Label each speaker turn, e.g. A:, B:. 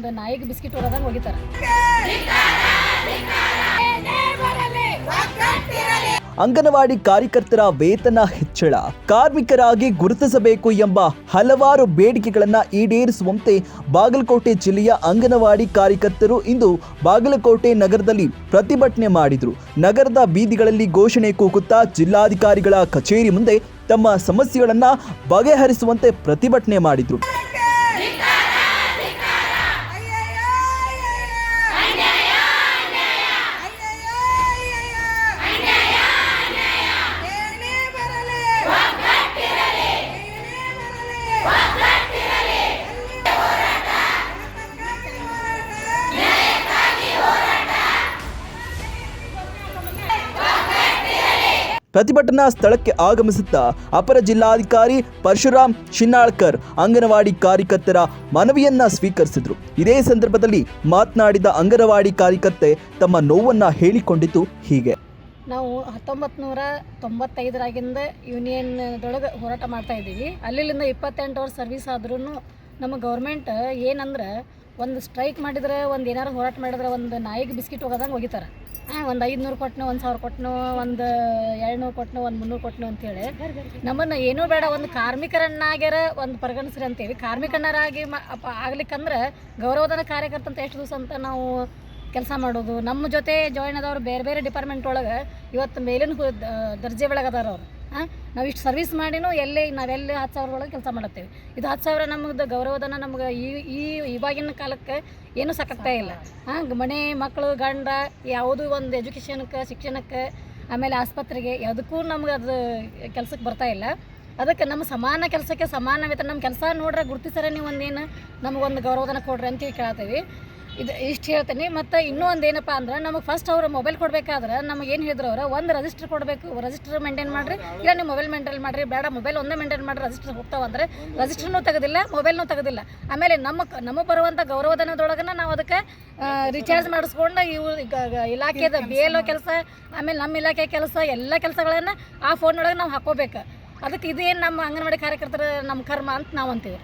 A: ಒಂದು ನಾಯಿಗೆ ಬಿಸ್ಕಿಟ್ ಹೊರದಂಗೆ ಹೋಗಿತಾರೆ.
B: ಅಂಗನವಾಡಿ ಕಾರ್ಯಕರ್ತರ ವೇತನ ಹೆಚ್ಚಳ, ಕಾರ್ಮಿಕರಾಗಿ ಗುರುತಿಸಬೇಕು ಎಂಬ ಹಲವಾರು ಬೇಡಿಕೆಗಳನ್ನು ಈಡೇರಿಸುವಂತೆ ಬಾಗಲಕೋಟೆ ಜಿಲ್ಲೆಯ ಅಂಗನವಾಡಿ ಕಾರ್ಯಕರ್ತರು ಇಂದು ಬಾಗಲಕೋಟೆ ನಗರದಲ್ಲಿ ಪ್ರತಿಭಟನೆ ಮಾಡಿದರು. ನಗರದ ಬೀದಿಗಳಲ್ಲಿ ಘೋಷಣೆ ಕೂಗುತ್ತಾ ಜಿಲ್ಲಾಧಿಕಾರಿಗಳ ಕಚೇರಿ ಮುಂದೆ ತಮ್ಮ ಸಮಸ್ಯೆಗಳನ್ನು ಬಗೆಹರಿಸುವಂತೆ ಪ್ರತಿಭಟನೆ ಮಾಡಿದರು. ಪ್ರತಿಭಟನಾ ಸ್ಥಳಕ್ಕೆ ಆಗಮಿಸುತ್ತಾ ಅಪರ ಜಿಲ್ಲಾಧಿಕಾರಿ ಪರಶುರಾಮ್ ಶಿನ್ನಾಳ್ಕರ್ ಅಂಗನವಾಡಿ ಕಾರ್ಯಕರ್ತರ ಮನವಿಯನ್ನ ಸ್ವೀಕರಿಸಿದರು. ಇದೇ ಸಂದರ್ಭದಲ್ಲಿ ಮಾತನಾಡಿದ ಅಂಗನವಾಡಿ ಕಾರ್ಯಕರ್ತೆ ತಮ್ಮ ನೋವನ್ನ ಹೇಳಿಕೊಂಡಿದ್ದು ಹೀಗೆ.
A: ನಾವು 1995ರಾಗಿಂದ ಯೂನಿಯನ್ದೊಳಗೆ ಹೋರಾಟ ಮಾಡ್ತಾ ಇದ್ದೀವಿ. ಅಲ್ಲಿಂದ 28 ವರ್ಷ ಸರ್ವಿಸ್ ಆದ್ರೂ ನಮ್ಮ ಗೌರ್ಮೆಂಟ್ ಏನಂದ್ರೆ ಒಂದು ಸ್ಟ್ರೈಕ್ ಮಾಡಿದ್ರೆ, ಒಂದು ಏನಾರು ಹೋರಾಟ ಮಾಡಿದ್ರೆ ಒಂದು ನಾಯಿಗೆ ಬಿಸ್ಕಿಟ್ ಹೋಗೋದಂಗೆ ಹೋಗಿತಾರೆ. ಒಂದು 500 ಕೊಟ್ಟನು, 1000 ಕೊಟ್ಟನು, ಒಂದು 200 ಕೊಟ್ಟನು, ಒಂದು 300 ಕೊಟ್ಟನು ಅಂತೇಳಿ ನಮ್ಮನ್ನು ಏನೂ ಬೇಡ ಒಂದು ಕಾರ್ಮಿಕರನ್ನಾಗ್ಯಾರ ಒಂದು ಪರಿಗಣಿಸ್ರಿ ಅಂತೇಳಿ. ಕಾರ್ಮಿಕರನ್ನಾಗಿ ಆಗ್ಲಿಕ್ಕಂದ್ರೆ ಗೌರವಧನ ಕಾರ್ಯಕರ್ತ ಅಂತ ಎಷ್ಟು ದಿವಸ ಅಂತ ನಾವು ಕೆಲಸ ಮಾಡೋದು. ನಮ್ಮ ಜೊತೆ ಜಾಯ್ನ್ ಆದವ್ರು ಬೇರೆ ಬೇರೆ ಡಿಪಾರ್ಟ್ಮೆಂಟ್ ಒಳಗೆ ಇವತ್ತು ಮೇಲಿನ ದರ್ಜೆ ಒಳಗದಾರ ಅವರು. ನಾವು ಇಷ್ಟು ಸರ್ವಿಸ್ ಮಾಡಿನೂ ನಾವೆಲ್ಲಿ 10,000 ಒಳಗೆ ಕೆಲಸ ಮಾಡತ್ತೇವೆ. ಇದು 10,000 ನಮ್ಮದು ಗೌರವಧನ ನಮ್ಗೆ ಇವಾಗಿನ ಕಾಲಕ್ಕೆ ಏನೂ ಸಾಕಾಗ್ತಾ ಇಲ್ಲ. ಮನೆ ಮಕ್ಕಳು ಗಂಡ ಯಾವುದೂ ಒಂದು ಎಜುಕೇಷನ್ಗೆ, ಶಿಕ್ಷಣಕ್ಕೆ, ಆಮೇಲೆ ಆಸ್ಪತ್ರೆಗೆ ಯಾವುದಕ್ಕೂ ನಮ್ಗೆ ಅದು ಕೆಲಸಕ್ಕೆ ಬರ್ತಾ ಇಲ್ಲ. ಅದಕ್ಕೆ ನಮ್ಮ ಸಮಾನ ಕೆಲಸಕ್ಕೆ ಸಮಾನ ವೇತನ, ನಮ್ಮ ಕೆಲಸ ನೋಡ್ರೆ ಗುರುತಿಸರೆ ನೀವು ಒಂದೇನು ನಮಗೊಂದು ಗೌರವಧನ ಕೊಡ್ರಿ ಅಂತೇಳಿ ಕೇಳ್ತೀವಿ. ಇದು ಇಷ್ಟು ಹೇಳ್ತೀನಿ. ಮತ್ತು ಇನ್ನೂ ಒಂದು ಏನಪ್ಪ ಅಂದ್ರೆ ನಮಗೆ ಫಸ್ಟ್ ಅವರು ಮೊಬೈಲ್ ಕೊಡಬೇಕಾದ್ರೆ ನಮಗೆ ಏನು ಹೇಳಿದ್ರು ಅವರು, ಒಂದು ರಿಜಿಸ್ಟರ್ ಕೊಡಬೇಕು, ರಿಜಿಸ್ಟರ್ ಮೇಂಟೈನ್ ಮಾಡಿರಿ, ಇಲ್ಲ ನೀವು ಮೊಬೈಲ್ ಮೇಂಟೈನ್ ಮಾಡಿರಿ, ಬೇಡ ಮೊಬೈಲ್ ಒಂದೇ ಮೇಂಟೈನ್ ಮಾಡಿರಿ, ರಿಜಿಸ್ಟರ್ ಹೋಗ್ತಾವಂದ್ರೆ ರಿಜಿಸ್ಟರ್ನೂ ತೆಗೆದಿಲ್ಲ, ಮೊಬೈಲ್ನೂ ತೆಗೆದಿಲ್ಲ. ಆಮೇಲೆ ನಮಗೆ ಬರುವಂಥ ಗೌರವಧನದೊಳಗನ ನಾವು ಅದಕ್ಕೆ ರಿಚಾರ್ಜ್ ಮಾಡಿಸ್ಕೊಂಡು ಇಲಾಖೆದ BLO ಕೆಲಸ, ಆಮೇಲೆ ನಮ್ಮ ಇಲಾಖೆ ಕೆಲಸ, ಎಲ್ಲ ಕೆಲಸಗಳನ್ನು ಆ ಫೋನ್ ಒಳಗೆ ನಾವು ಹಾಕೋಬೇಕು. ಅದಕ್ಕೆ ಇದೇನು ನಮ್ಮ ಅಂಗನವಾಡಿ ಕಾರ್ಯಕರ್ತರ ನಮ್ಮ ಕರ್ಮ ಅಂತ ನಾವು ಅಂತೀವಿ.